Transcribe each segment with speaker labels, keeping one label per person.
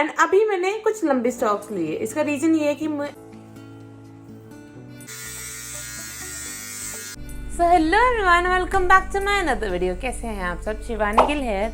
Speaker 1: And अभी मैंने कुछ लंबे स्टॉक्स लिए। इसका रीजन ये है कि hello everyone, welcome back to my another video. कैसे हैं आप सब? शिवानी गिल हेयर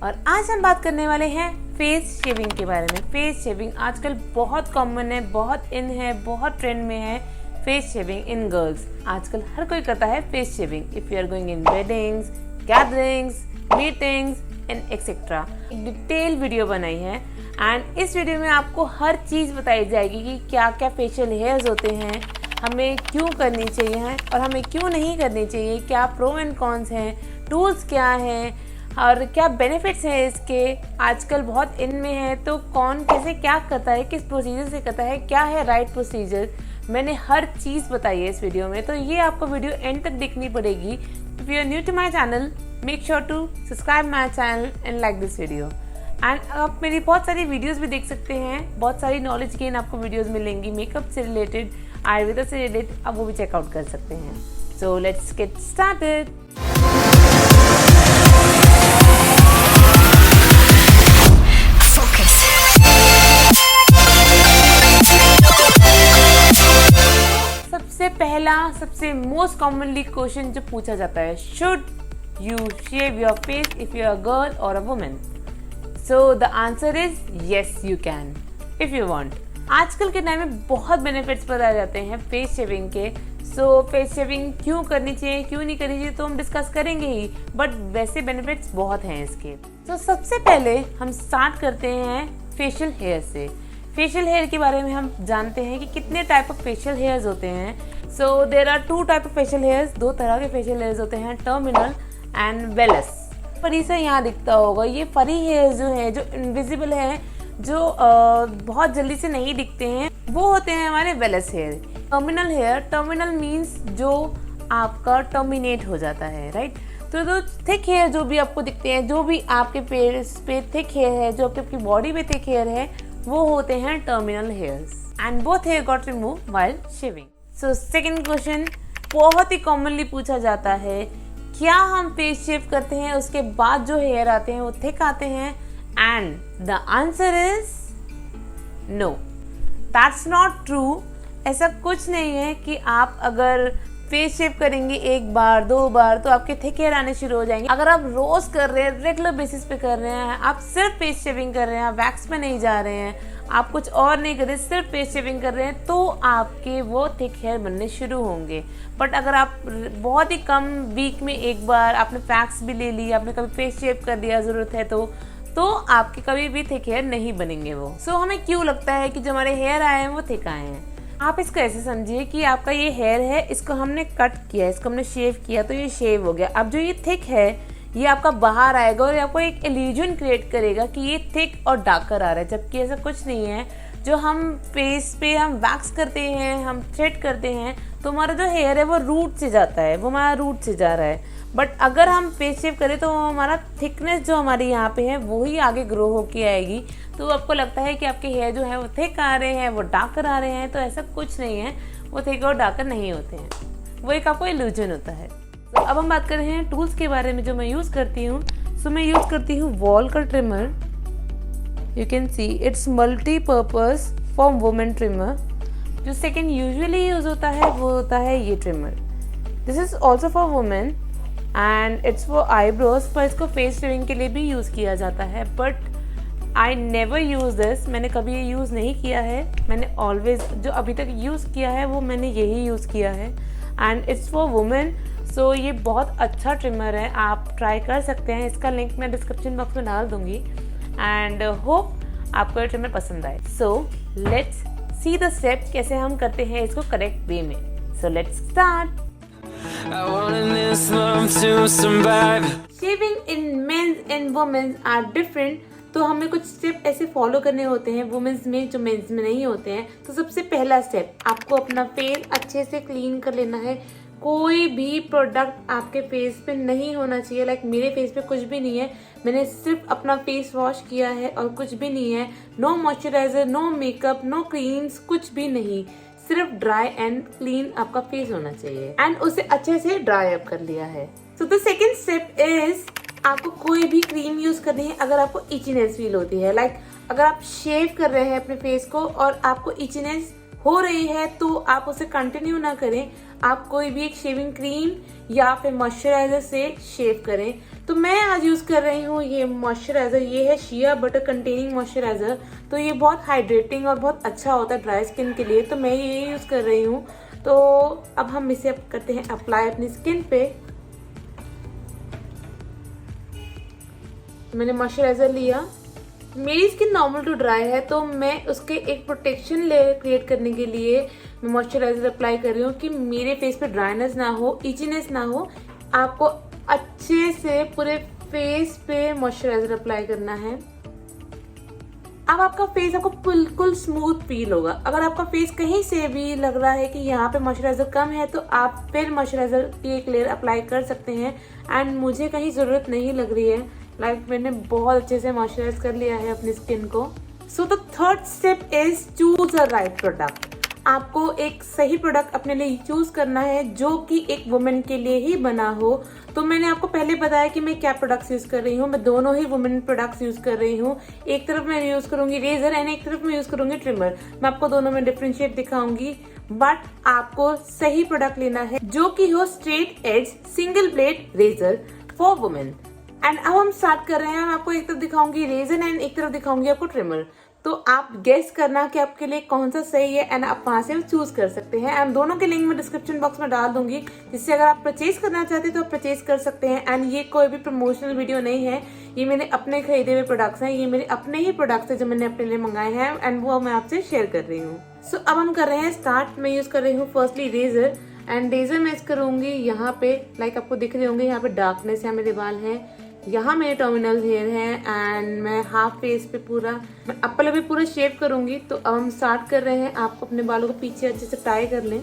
Speaker 1: और आज हम बात करने वाले हैं फेस शेविंग के बारे में। फेस शेविंग आजकल बहुत कॉमन है, बहुत इन है, बहुत ट्रेंड में है फेस शेविंग इन गर्ल्स। आजकल हर कोई करता है face shaving. If you are going in weddings, gatherings, meetings and etcetera. एक डिटेल वीडियो बनाई है एंड इस वीडियो में आपको हर चीज़ बताई जाएगी कि क्या क्या फेशियल हेयर्स होते हैं, हमें क्यों करनी चाहिए और हमें क्यों नहीं करनी चाहिए, क्या प्रो एंड कॉन्स हैं, टूल्स क्या हैं और क्या बेनिफिट्स हैं इसके। आजकल बहुत इन में है तो कौन कैसे क्या करता है, किस प्रोसीजर से करता है, क्या है राइट प्रोसीजर, मैंने हर चीज़ बताई है इस वीडियो में। तो ये आपको वीडियो एंड तक देखनी पड़ेगी। If you are new to my channel, make sure to subscribe my channel and like this video. And आप मेरी बहुत सारी वीडियोस भी देख सकते हैं, बहुत सारी नॉलेज गेन आपको वीडियोस मिलेंगी मेकअप से रिलेटेड, आयुर्वेदा से रिलेटेड, आप वो भी चेकआउट कर सकते हैं। So let's get started. सबसे पहला, सबसे मोस्ट कॉमनली क्वेश्चन जो पूछा जाता है, should you shave your face if you are a girl और a women? So the answer is yes, you can if you want. आजकल के टाइम में बहुत बेनिफिट्स बताए जाते हैं फेस शेविंग के। सो फेस शेविंग क्यों करनी चाहिए, क्यों नहीं करनी चाहिए, तो हम डिस्कस करेंगे ही, बट वैसे बेनिफिट्स बहुत हैं इसके। तो सबसे पहले हम स्टार्ट करते हैं फेशियल हेयर से। फेशियल हेयर के बारे में हम जानते हैं कि कितने टाइप ऑफ फेशियल हेयर्स होते हैं। So there are 2 type of facial hairs, 2 तरह के फेशियल हेयर्स होते हैं, टर्मिनल एंड वेलस। फरी से यहाँ दिखता होगा, ये फरी हेयर्स जो है, जो इनविजिबल है, जो बहुत जल्दी से नहीं दिखते हैं, वो होते हैं हमारे vellus hair. Terminal hair, terminal means जो आपका टर्मिनेट हो जाता है, राइट। तो थिक हेयर जो भी आपको दिखते हैं, जो भी आपके फेस पे थिक हेयर है, जो आपकी बॉडी पे थिक हेयर है, वो होते हैं terminal hairs and both hair got remove while shaving. So second question बहुत ही कॉमनली पूछा जाता है, क्या हम फेस शेव करते हैं उसके बाद जो हेयर आते हैं वो थिक आते हैं? And the answer is no, that's not true. ऐसा कुछ नहीं है कि आप अगर फेस शेव करेंगे 1 बार 2 बार तो आपके थिक हेयर आने शुरू हो जाएंगे। अगर आप रोज कर रहे हैं, रेगुलर बेसिस पे कर रहे हैं, आप सिर्फ फेस शेविंग कर रहे हैं, आप वैक्स पे नहीं जा रहे हैं, आप कुछ और नहीं कर रहे, सिर्फ फेस शेविंग कर रहे हैं, तो आपके वो थिक हेयर बनने शुरू होंगे। बट अगर आप बहुत ही कम वीक में 1 बार आपने वैक्स भी ले ली, आपने कभी फेस शेव कर दिया ज़रूरत है तो आपके कभी भी थिक हेयर नहीं बनेंगे वो। सो हमें क्यों लगता है कि जो हमारे हेयर आए हैं वो थिक आए हैं? आप इसको ऐसे समझिए कि आपका ये हेयर है, इसको हमने कट किया, इसको हमने शेव किया तो ये शेव हो गया। अब जो ये थिक है ये आपका बाहर आएगा और आपको एक इल्यूजन क्रिएट करेगा कि ये थिक और डार्कर आ रहा है, जबकि ऐसा कुछ नहीं है। जो हम फेस पे हम वैक्स करते हैं, हम थ्रेड करते हैं, तो हमारा जो हेयर है वो रूट से जाता है, वो हमारा रूट से जा रहा है। बट अगर हम फेस शेव करें तो हमारा थिकनेस जो हमारे यहाँ पे है वो ही आगे ग्रो होके आएगी। तो आपको लगता है कि आपके हेयर जो है वो थिक आ रहे हैं, वो डार्कर आ रहे हैं, तो ऐसा कुछ नहीं है, वो थिक और डार्कर नहीं होते हैं, वो एक आपको इल्यूजन होता है। तो अब हम बात कर रहे हैं टूल्स के बारे में जो मैं यूज़ करती हूँ। सो मैं यूज़ करती हूँ Volker trimmer. You can see it's multipurpose for women trimmer. जो सेकेंड यूजुअली यूज़ होता है वो होता है ये trimmer. This is also for women and it's for eyebrows, पर इसको फेस शेविंग के लिए भी यूज़ किया जाता है। But I never use this, मैंने कभी ये यूज़ नहीं किया है। मैंने ऑलवेज जो अभी तक यूज़ किया है वो मैंने यही यूज़ किया है एंड इट्स फॉर वुमेन। सो ये बहुत अच्छा ट्रिमर है, आप ट्राई कर सकते हैं। इसका लिंक मैं डिस्क्रिप्शन बॉक्स में डाल दूंगी एंड होप आपको ये ट्रिमर पसंद आए। So let's see the step कैसे हम करते हैं इसको करेक्ट वे में। So let's start. Shaving in men's and women's are different, तो हमें कुछ स्टेप ऐसे फॉलो करने होते हैं वुमेन्स में जो मेंस में नहीं होते हैं। तो सबसे पहला स्टेप, आपको अपना फेस अच्छे से क्लीन कर लेना है। कोई भी प्रोडक्ट आपके फेस पे नहीं होना चाहिए। लाइक मेरे फेस पे कुछ भी नहीं है, मैंने सिर्फ अपना फेस वॉश किया है और कुछ भी नहीं है। No moisturiser, no makeup, no creams, कुछ भी नहीं, सिर्फ ड्राई एंड क्लीन आपका फेस होना चाहिए एंड उसे अच्छे से ड्राई अप कर लिया है। So the second step is आपको कोई भी क्रीम यूज करनी है अगर आपको इचीनेस फील होती है। लाइक अगर आप शेव कर रहे हैं अपने फेस को और आपको इचनेस हो रही है तो आप उसे कंटिन्यू ना करें, आप कोई भी एक शेविंग क्रीम या फिर मॉइस्चराइजर से शेव करें। तो मैं आज यूज कर रही हूँ ये मॉइस्चराइजर, ये है शिया बटर कंटेनिंग मॉइस्चराइजर। तो ये बहुत हाइड्रेटिंग और बहुत अच्छा होता है ड्राई स्किन के लिए, तो मैं ये यूज कर रही हूँ। तो अब हम इसे करते हैं अप्लाई अपनी स्किन पे। मैंने मॉइस्चराइजर लिया, मेरी स्किन नॉर्मल टू ड्राई है तो मैं उसके एक प्रोटेक्शन लेयर क्रिएट करने के लिए मैं मॉइस्चराइजर अप्लाई कर रही हूँ कि मेरे फेस पे ड्राइनेस ना हो, इचीनेस ना हो। आपको अच्छे से पूरे फेस पे मॉइस्चराइजर अप्लाई करना है। अब आपका फेस आपको बिल्कुल स्मूथ फील होगा। अगर आपका फेस कहीं से भी लग रहा है कि यहाँ पे मॉइस्चराइजर कम है तो आप फिर मॉइस्चराइजर की एक लेयर अप्लाई कर सकते हैं। एंड मुझे कहीं जरूरत नहीं लग रही है, मैंने बहुत अच्छे से मॉइस्चराइज कर लिया है अपनी स्किन को। So the third step is choose a right product. आपको एक सही प्रोडक्ट अपने लिए चूज करना है जो कि एक वुमेन के लिए ही बना हो। तो मैंने आपको पहले बताया कि मैं क्या प्रोडक्ट्स यूज कर रही हूँ। मैं दोनों ही वुमेन प्रोडक्ट्स यूज कर रही हूँ। एक तरफ मैं यूज करूंगी रेजर एंड एक तरफ मैं यूज करूंगी ट्रिमर। मैं आपको दोनों में डिफरेंशिएट दिखाऊंगी, बट आपको सही प्रोडक्ट लेना है जो कि हो straight edge single blade razor for women. And अब हम स्टार्ट कर रहे हैं। मैं आपको एक तरफ दिखाऊंगी रेजर एंड एक तरफ दिखाऊंगी आपको ट्रिमर। तो आप गेस करना कि आपके लिए कौन सा सही है एंड आप वहां से चूज कर सकते हैं। एंड दोनों के लिंक मैं डिस्क्रिप्शन बॉक्स में डाल दूंगी, जिससे अगर आप परचेज करना चाहते हैं तो आप परचेज कर सकते हैं। एंड ये कोई भी प्रमोशनल वीडियो नहीं है, ये मेरे अपने खरीदे हुए प्रोडक्ट्स हैं। ये मेरे अपने ही प्रोडक्ट्स हैं जो मैंने अपने लिए मंगाए हैं एंड वो मैं आपसे शेयर कर रही हूँ। सो अब हम कर रहे हैं स्टार्ट। मैं यूज कर रही हूँ फर्स्टली रेजर एंड रेजर मैं यूज करूंगी यहाँ पे, लाइक आपको दिख रहे होंगे यहाँ पे डार्कनेस है, मेरे बाल हैं, यहाँ मेरे टर्मिनल हेयर है एंड मैं हाफ फेस पे पूरा मैं अपर लिप भी पूरा शेव करूंगी। तो अब हम स्टार्ट कर रहे हैं। आप अपने बालों को पीछे अच्छे से टाई कर लें।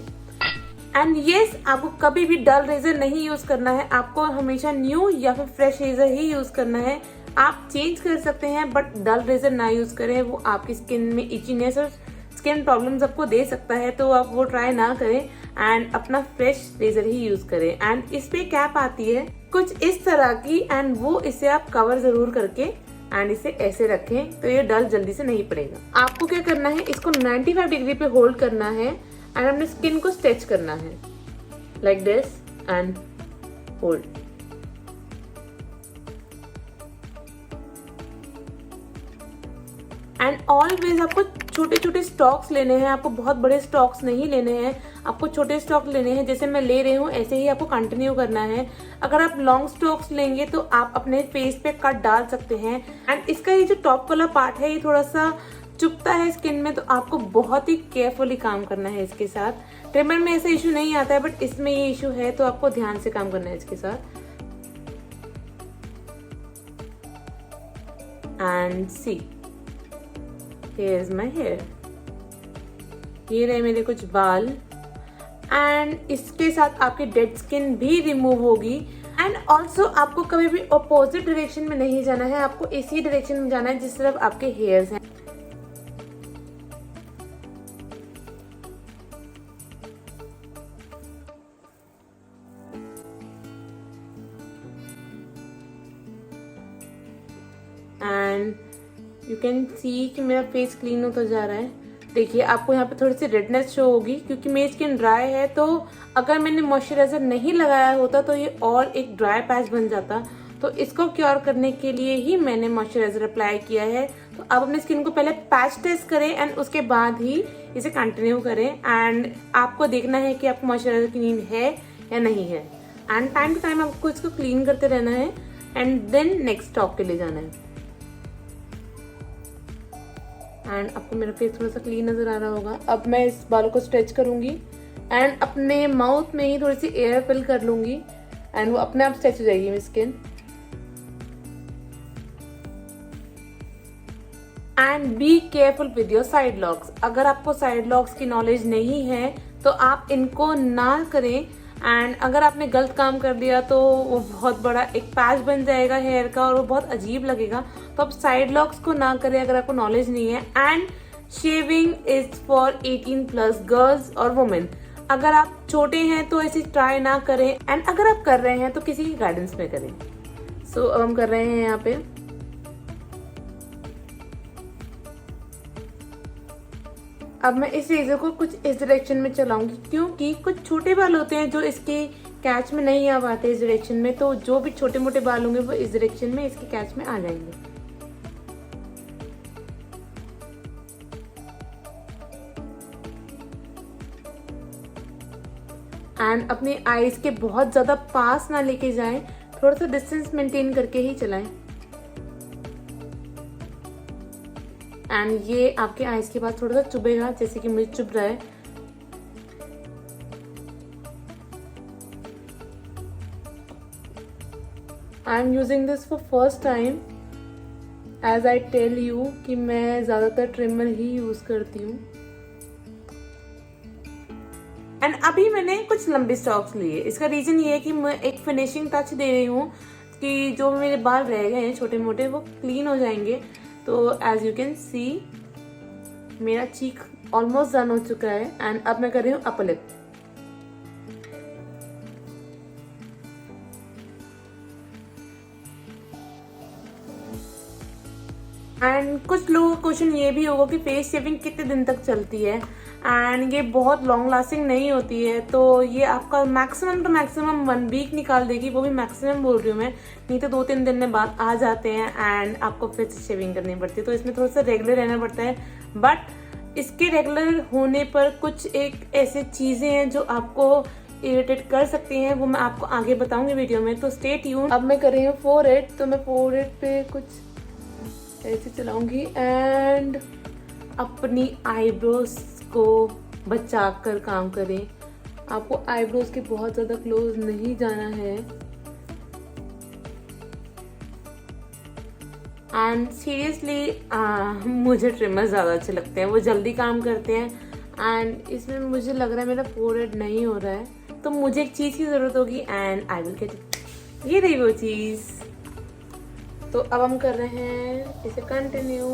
Speaker 1: एंड यस, आपको कभी भी डल रेजर नहीं यूज करना है, आपको हमेशा न्यू या फिर फ्रेश रेजर ही यूज करना है। आप चेंज कर सकते हैं बट डल रेजर ना यूज करें, वो आपकी स्किन में इचीनेस और स्किन प्रॉब्लम्स आपको दे सकता है, तो आप वो ट्राई ना करें एंड अपना फ्रेश रेजर ही यूज करें। एंड इस पे कैप आती है कुछ इस तरह की एंड वो इसे आप कवर जरूर करके एंड इसे ऐसे रखें तो ये डल जल्दी से नहीं पड़ेगा। आपको क्या करना है, इसको 95 डिग्री पे होल्ड करना है एंड अपने स्किन को स्ट्रेच करना है like this and hold. And always आपको छोटे छोटे स्टॉक्स लेने हैं, आपको बहुत बड़े स्टॉक्स नहीं लेने हैं, आपको छोटे स्टॉक लेने हैं। जैसे मैं ले रही हूँ ऐसे ही आपको कंटिन्यू करना है। अगर आप लॉन्ग स्टॉक्स लेंगे तो आप अपने फेस पे कट डाल सकते हैं। एंड इसका ये जो टॉप वाला पार्ट है ये थोड़ा सा चुभता है स्किन में, तो आपको बहुत ही केयरफुली काम करना है इसके साथ। ट्रिमर में ऐसा इशू नहीं आता है बट इसमें ये इशू है, तो आपको ध्यान से काम करना है इसके साथ। And see here is my hair। ये रहे मेरे कुछ बाल एंड इसके साथ आपकी डेड स्किन भी रिमूव होगी। एंड ऑल्सो आपको कभी भी अपोजिट डायरेक्शन में नहीं जाना है, आपको इसी डायरेक्शन में जाना है जिस तरफ आपके हेयर्स हैं। एंड यू कैन सी कि मेरा फेस क्लीन होता जा रहा है। देखिए आपको यहाँ पे थोड़ी सी रेडनेस शो होगी क्योंकि मेरी स्किन ड्राई है, तो अगर मैंने मॉइस्चराइजर नहीं लगाया होता तो ये और एक ड्राई पैच बन जाता। तो इसको क्योर करने के लिए ही मैंने मॉइस्चराइजर अप्लाई किया है। तो आप अपनी स्किन को पहले पैच टेस्ट करें एंड उसके बाद ही इसे कंटिन्यू करें। एंड आपको देखना है कि आपको मॉइस्चराइजर की नीड है या नहीं है। एंड टाइम टू टाइम आपको इसको क्लीन करते रहना है एंड देन नेक्स्ट स्टॉक के लिए जाना है। एंड आपको मेरा फेस थोड़ा सा क्लीन नजर आ रहा होगा। अब मैं इस बालों को स्ट्रेच करूंगी एंड अपने माउथ में ही थोड़ी सी एयर फिल कर लूंगी एंड वो अपने आप स्ट्रेच हो जाएगी मेरी skin. And be careful with your side locks. अगर आपको साइड लॉक्स की नॉलेज नहीं है तो आप इनको ना करें। एंड अगर आपने गलत काम कर दिया तो वो बहुत बड़ा एक पैच बन जाएगा हेयर का और वो बहुत अजीब लगेगा। तो आप साइड लॉक्स को ना करें अगर आपको नॉलेज नहीं है। And shaving is for 18+ girls और वुमेन। अगर आप छोटे हैं तो ऐसे ट्राई ना करें एंड अगर आप कर रहे हैं तो किसी गाइडेंस में करें। सो अब हम कर रहे हैं यहाँ पे अब मैं इस रेजर को कुछ इस डायरेक्शन में चलाऊंगी, क्योंकि कुछ छोटे बाल होते हैं जो इसके कैच में नहीं आ पाते इस डायरेक्शन में, तो जो भी छोटे मोटे बाल होंगे वो इस डायरेक्शन में इसके कैच में आ जाएंगे। एंड अपने आईज के बहुत ज्यादा पास ना लेके जाएं, थोड़ा सा डिस्टेंस मेंटेन करके ही चलाएं। एंड ये आपके आईज के पास थोड़ा सा चुभेगा, जैसे कि मुझे चुभ रहा है। I am using this for first time, as I tell you कि मैं ज्यादातर ट्रिमर ही यूज करती हूँ। एंड अभी मैंने कुछ लंबे स्टॉक्स लिए। इसका रीजन ये है कि मैं एक फिनिशिंग टच दे रही हूँ कि जो मेरे बाल रह गए हैं छोटे मोटे वो क्लीन हो जाएंगे। तो एज यू कैन सी मेरा चीक ऑलमोस्ट डन हो चुका है। एंड अब मैं कर रही हूँ अपर लिप। एंड कुछ लोगों का क्वेश्चन ये भी होगा कि फेस शेविंग कितने दिन तक चलती है, एंड ये बहुत लॉन्ग लास्टिंग नहीं होती है। तो ये आपका मैक्सिमम टू मैक्सिमम 1 वीक निकाल देगी, वो भी मैक्सिमम बोल रही हूँ मैं, नहीं तो 2-3 दिन में बाद आ जाते हैं एंड आपको फिर से शेविंग करनी पड़ती है। तो इसमें थोड़ा सा रेगुलर रहना पड़ता है, बट इसके रेगुलर होने पर कुछ एक ऐसे चीजें हैं जो आपको इरिटेट कर सकती हैं, वो मैं आपको आगे बताऊंगी वीडियो में, तो स्टे ट्यून। अब मैं कर रही हूँ फोरहेड, तो मैं फोरहेड पे कुछ ऐसे चलाऊंगी एंड अपनी आईब्रोज को बचा कर काम करें। आपको आईब्रोज के बहुत ज्यादा क्लोज नहीं जाना है। एंड सीरियसली मुझे ट्रिमर ज्यादा अच्छे लगते हैं, वो जल्दी काम करते हैं। एंड इसमें मुझे लग रहा है मेरा फोरहेड नहीं हो रहा है, तो मुझे एक चीज की जरूरत होगी and I will get it. ये रही वो चीज। तो अब हम कर रहे हैं इसे कंटिन्यू।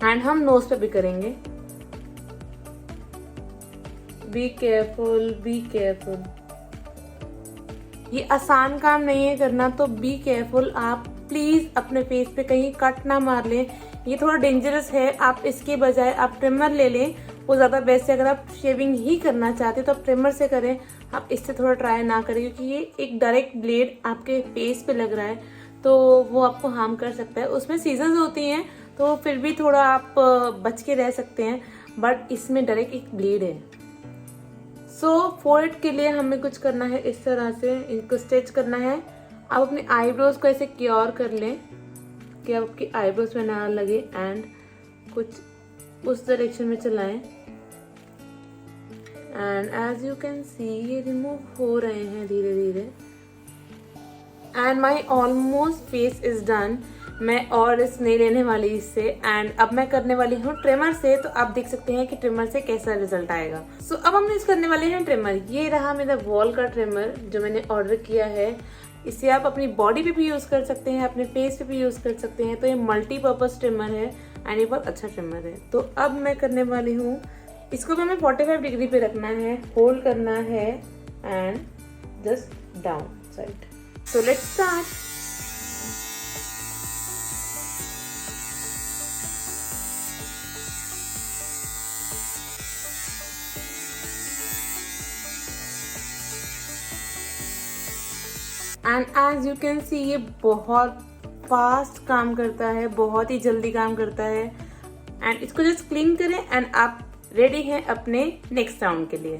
Speaker 1: एंड हम नोज पे भी करेंगे। Be careful, be careful. ये आसान काम नहीं है करना, तो बी केयरफुल। आप प्लीज अपने फेस पे कहीं कट ना मार लें, ये थोड़ा डेंजरस है। आप इसके बजाय आप ट्रिमर ले लें, वो ज्यादा बेस्ट है। अगर आप शेविंग ही करना चाहते हैं तो आप ट्रिमर से करें, आप इससे थोड़ा ट्राई ना करें, क्योंकि ये एक डायरेक्ट ब्लेड आपके फेस पे लग रहा है, तो वो आपको हार्म कर सकता है। उसमें सीजर्स होती हैं तो फिर भी थोड़ा आप बच के रह सकते हैं, बट इसमें डायरेक्ट एक ब्लेड है। सो फोरहेड के लिए हमें कुछ करना है, इस तरह से इनको स्ट्रेच करना है। आप अपने आईब्रोज को ऐसे क्योर कर लें कि आपकी आईब्रोज में ना लगे, एंड कुछ उस डायरेक्शन में चलाएं। And as you can see ये रिमूव हो रहे हैं धीरे धीरे। And my almost face is done. मैं और इस नहीं लेने वाली इससे, एंड अब मैं करने वाली हूँ ट्रिमर से। तो आप देख सकते हैं कि ट्रिमर से कैसा रिजल्ट आएगा। सो अब हम यूज करने वाले हैं ट्रिमर। ये रहा मेरा वॉल का ट्रिमर जो मैंने ऑर्डर किया है। इसे आप अपनी बॉडी पे भी यूज कर सकते हैं, अपने फेस पे भी यूज कर सकते हैं। तो ये मल्टीपर्पज ट्रिमर है एंड ये बहुत अच्छा ट्रिमर है। तो अब मैं करने वाली हूँ, इसको भी हमें 45 डिग्री पे रखना है, होल्ड करना है and just down side. So let's start. And as you can see ये बहुत फास्ट काम करता है, बहुत ही जल्दी काम करता है। एंड इसको जस्ट क्लीन करें एंड आप रेडी हैं अपने नेक्स्ट राउंड के लिए।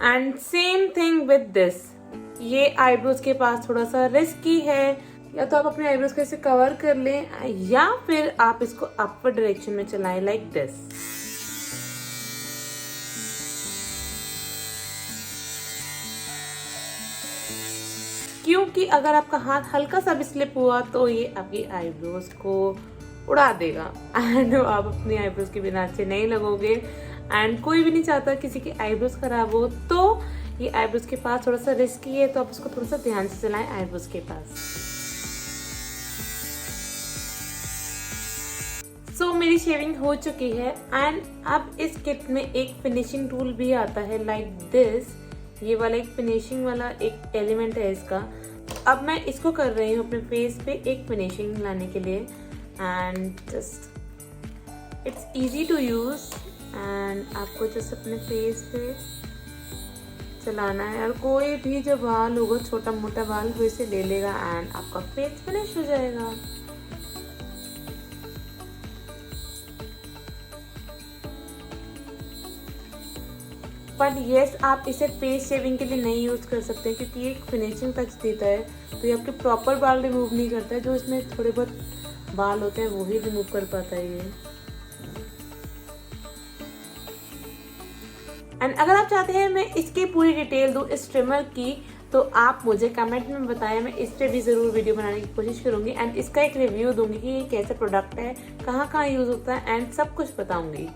Speaker 1: And same thing with this. ये आईब्रोज के पास थोड़ा सा रिस्की है, या तो आप अपने आईब्रोज को ऐसे कवर कर लें या फिर आप इसको अपर डायरेक्शन में चलाएं लाइक दिस। क्योंकि अगर आपका हाथ हल्का सा भी स्लिप हुआ तो ये आपकी आईब्रोज को उड़ा देगा एंड आप अपनी आईब्रोज के बिना अच्छे नहीं लगोगे। एंड कोई भी नहीं चाहता किसी की आईब्रोज खराब हो, तो ये आईब्रोज के पास थोड़ा सा रिस्की है, तो आप उसको थोड़ा सा ध्यान से चलाएं आईब्रोज के पास। सो मेरी शेविंग हो चुकी है एंड अब इस किट में एक फिनिशिंग टूल भी आता है लाइक दिस। ये वाला एक फिनिशिंग वाला एक एलिमेंट है इसका। अब मैं इसको कर रही हूँ अपने फेस पे एक फिनिशिंग लाने के लिए and just it's easy to use and आपको जस्ट अपने फेस पे चलाना है और कोई भी जो बाल होगा छोटा मोटा बाल वो इसे ले लेगा एंड आपका फेस फिनिश हो जाएगा। बट येस, आप इसे फेस शेविंग के लिए नहीं यूज कर सकते क्योंकि ये एक फिनिशिंग टच देता है, तो ये आपके प्रॉपर बाल रिमूव नहीं करता है। जो इसमें थोड़े बहुत बाल होते हैं वो ही रिमूव कर पाता है ये। एंड अगर आप चाहते हैं मैं इसकी पूरी डिटेल दूँ इस ट्रिमर की, तो आप मुझे कमेंट में बताएं, मैं इस पे भी ज़रूर वीडियो बनाने की कोशिश करूँगी एंड इसका एक रिव्यू दूंगी कि ये कैसा प्रोडक्ट है, कहाँ कहाँ यूज़ होता है एंड सब कुछ बताऊँगी।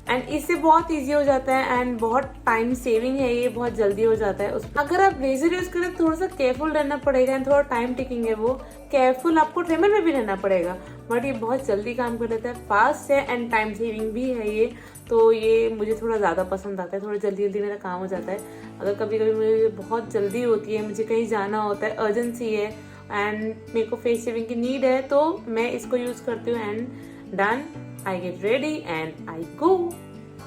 Speaker 1: एंड इससे बहुत इजी हो जाता है एंड बहुत टाइम सेविंग है, ये बहुत जल्दी हो जाता है। अगर आप रेजर यूज करें थोड़ा सा केयरफुल रहना पड़ेगा एंड थोड़ा टाइम टेकिंग है, वो केयरफुल आपको ट्रिमर में भी रहना पड़ेगा, बट ये बहुत जल्दी काम कर लेता है, फास्ट है एंड टाइम सेविंग भी है ये, तो ये मुझे थोड़ा ज़्यादा पसंद आता है। थोड़ा जल्दी जल्दी मेरा काम हो जाता है। अगर कभी कभी मुझे बहुत जल्दी होती है, मुझे कहीं जाना होता है, अर्जेंसी है एंड मेरे को फेस शेविंग की नीड है, तो मैं इसको यूज करती हूँ and done, I get ready and I go.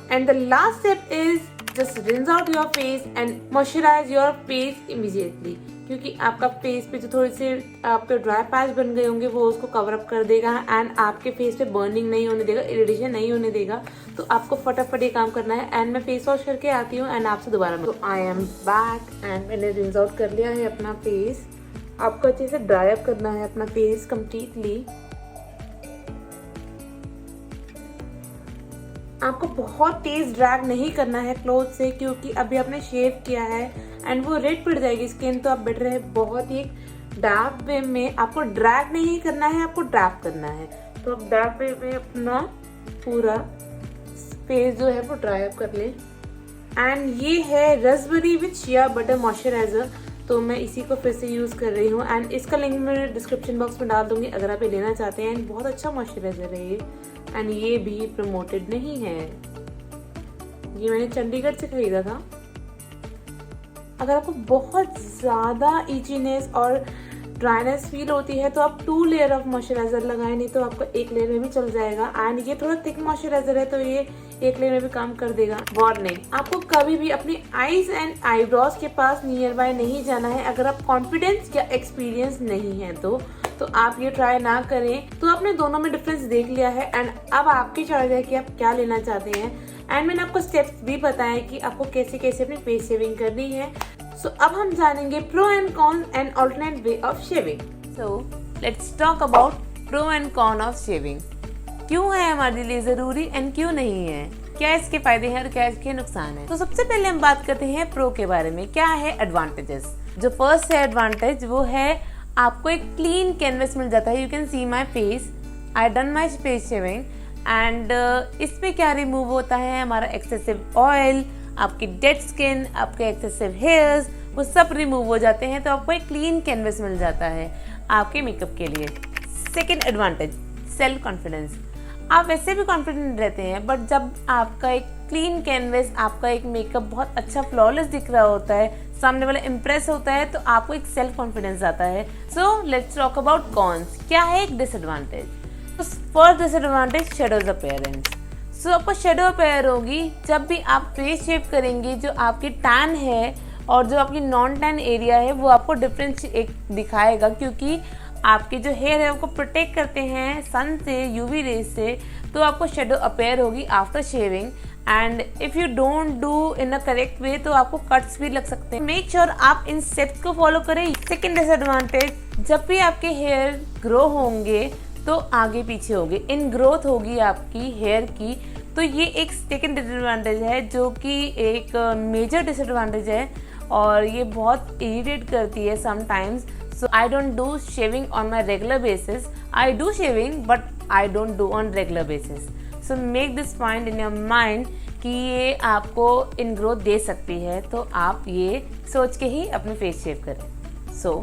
Speaker 1: And the last step is just rinse out your face and moisturize your face immediately. क्योंकि आपका फेस पे जो थोड़े से आपके ड्राई पैच बन गए होंगे वो उसको कवर अप कर देगा एंड आपके फेस पे बर्निंग नहीं होने देगा, इरिटेशन नहीं होने देगा। तो आपको फटाफट ये काम करना है एंड मैं फेस वॉश करके आती हूँ एंड आपसे दोबारा। तो आई एम बैक एंड मैंने रिंस आउट कर लिया है अपना फेस। आपको अच्छे से ड्राई अप करना है अपना फेस कम्प्लीटली। आपको बहुत तेज ड्रैग नहीं करना है क्लोथ से, क्योंकि अभी आपने शेव किया है एंड वो रेड पड़ जाएगी स्किन, तो आप बेटर है बहुत ही डैप वे में आपको ड्रैग नहीं करना है, आपको ड्रैप करना है। तो आप डैप वे में अपना पूरा फेस जो है वो ड्राई अप कर ले। एंड ये है raspberry with shea butter moisturiser, तो मैं इसी को फिर से यूज़ कर रही हूँ एंड इसका लिंक मैं डिस्क्रिप्शन बॉक्स में डाल दूंगी अगर आप ये लेना चाहते हैं। बहुत अच्छा मॉइस्चराइजर है ये एंड ये भी प्रमोटेड नहीं है, ये मैंने चंडीगढ़ से खरीदा था। अगर आपको बहुत ज़्यादा इचीनेस और ड्राइनेस फील होती है तो आप 2 लेयर ऑफ मॉइस्चराइजर लगाएं, नहीं तो आपको 1 लेयर में भी चल जाएगा। एंड ये थोड़ा थिक मॉइस्चराइजर है तो ये 1 लेयर में भी काम कर देगा। वार्निंग, आपको कभी भी अपनी आईज एंड आईब्रोज के पास नियर बाय नहीं जाना है अगर आप कॉन्फिडेंस या एक्सपीरियंस नहीं है तो आप ये ट्राई ना करें। तो आपने दोनों में डिफरेंस देख लिया है एंड अब आपकी चॉइस है कि आप क्या लेना चाहते हैं। एंड मैंने आपको स्टेप्स भी बताए कि आपको कैसे कैसे अपनी फेस शेविंग करनी है। सो अब हम जानेंगे pro and con and alternate way of shaving. So let's talk about pro and con of shaving. क्यों है हमारे लिए जरूरी एंड क्यों नहीं है, क्या इसके फायदे हैं और क्या इसके नुकसान है। तो सबसे पहले हम बात करते हैं प्रो के बारे में। क्या है एडवांटेजेस। जो फर्स्ट है एडवांटेज वो है आपको एक क्लीन कैनवस मिल जाता है। You can C my face, I done my face shaving and इसमें क्या रिमूव होता है, हमारा एक्सेसिव ऑयल, आपकी डेड स्किन, आपके एक्सेसिव हेयर्स, वो सब रिमूव हो जाते हैं। तो आपको एक क्लीन कैनवस मिल जाता है आपके मेकअप के लिए। Second advantage, self confidence. आप वैसे भी कॉन्फिडेंट रहते हैं बट जब आपका एक क्लीन कैनवस, आपका एक मेकअप बहुत अच्छा फ्लॉलेस दिख रहा होता है, सामने वाला इम्प्रेस होता है, तो आपको एक सेल्फ कॉन्फिडेंस आता है। सो लेट्स टॉक अबाउट कॉन्स। क्या है एक डिसएडवांटेज। तो फर्स्ट डिसएडवांटेज, शेडोज अपीयरेंस। सो आपको शेडो अपीयर होगी जब भी आप फेस शेव करेंगे। जो आपकी टैन है और जो आपकी नॉन टैन एरिया है वो आपको डिफरेंस एक दिखाएगा, क्योंकि आपके जो हेयर है आपको प्रोटेक्ट करते हैं सन से, यूवी रेज से, तो आपको शेडो अपीयर होगी after shaving. And if you don't do in a correct way तो आपको कट्स भी लग सकते हैं। मेक श्योर आप इन स्टेप्स को फॉलो करें। सेकेंड डिसएडवांटेज, जब भी आपके हेयर ग्रो होंगे तो आगे पीछे होंगे, इन ग्रोथ होगी आपकी हेयर की, तो ये एक सेकेंड डिसएडवांटेज है जो कि एक मेजर डिसएडवांटेज है और ये बहुत इरिटेट करती है sometimes. So I don't do shaving on my regular basis. I do shaving but I don't do on regular basis. So make this point in your mind कि ये आपको इन ग्रोथ दे सकती है, तो आप ये सोच के ही अपनी फेस शेव करें. So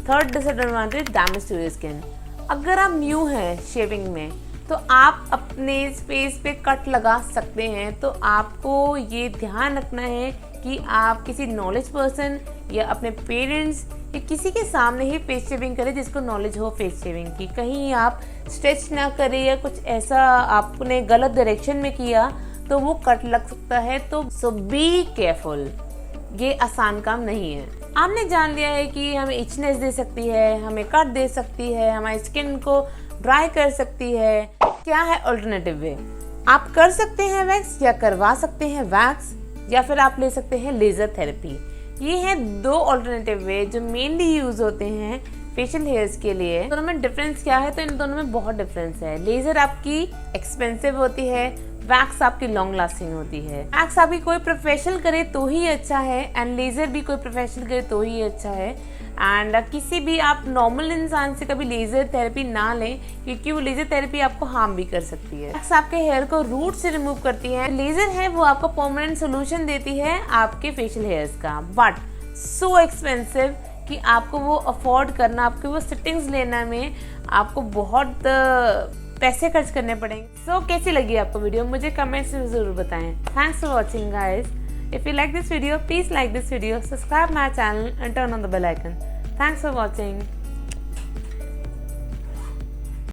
Speaker 1: third disadvantage, damage to your skin. अगर आप न्यू हैं शेविंग में तो आप अपने फेस पे कट लगा सकते हैं. तो आपको ये ध्यान रखना है कि आप किसी नॉलेज पर्सन या अपने पेरेंट्स या किसी के सामने ही फेस शेविंग करें जिसको नॉलेज हो फेस शेविंग की. कहीं आप स्ट्रेच ना करें या कुछ ऐसा आपने गलत डायरेक्शन में किया तो वो कट लग सकता है. तो सो बी केयरफुल. ये आसान काम नहीं है. आपने जान लिया है कि हमें इचनेस दे सकती है, हमें कट दे सकती है, हमारी स्किन को ड्राई कर सकती है. क्या है अल्टरनेटिव वे? आप कर सकते हैं वैक्स या करवा सकते हैं वैक्स, या फिर आप ले सकते हैं लेजर थेरेपी. ये है दो अल्टरनेटिव वे जो मेनली यूज होते हैं फेशियल हेयर्स के लिए. दोनों में डिफरेंस क्या है? तो इन दोनों में बहुत डिफरेंस है. लेजर आपकी एक्सपेंसिव होती है, वैक्स आपकी लॉन्ग लास्टिंग होती है. वैक्स आपकी कोई प्रोफेशनल करे तो ही अच्छा है एंड लेजर भी कोई प्रोफेशनल करे तो ही अच्छा है. एंड किसी भी आप नॉर्मल इंसान से कभी लेजर थेरेपी ना लें क्योंकि वो लेजर थेरेपी आपको हार्म भी कर सकती है. वैक्स आपके हेयर को रूट से रिमूव करती है. लेजर है वो आपको परमानेंट सोल्यूशन देती है आपके फेशियल हेयर्स का, बट सो एक्सपेंसिव कि आपको वो अफोर्ड करना, आपको वो सिटिंग्स लेना में आपको बहुत पैसे खर्च करने पड़ेंगे. सो कैसी लगी आपको वीडियो? मुझे कमेंट्स में ज़रूर बताएं. Thanks for watching guys. If you like this video, please like this video, subscribe my channel and turn on the bell icon. Thanks for watching.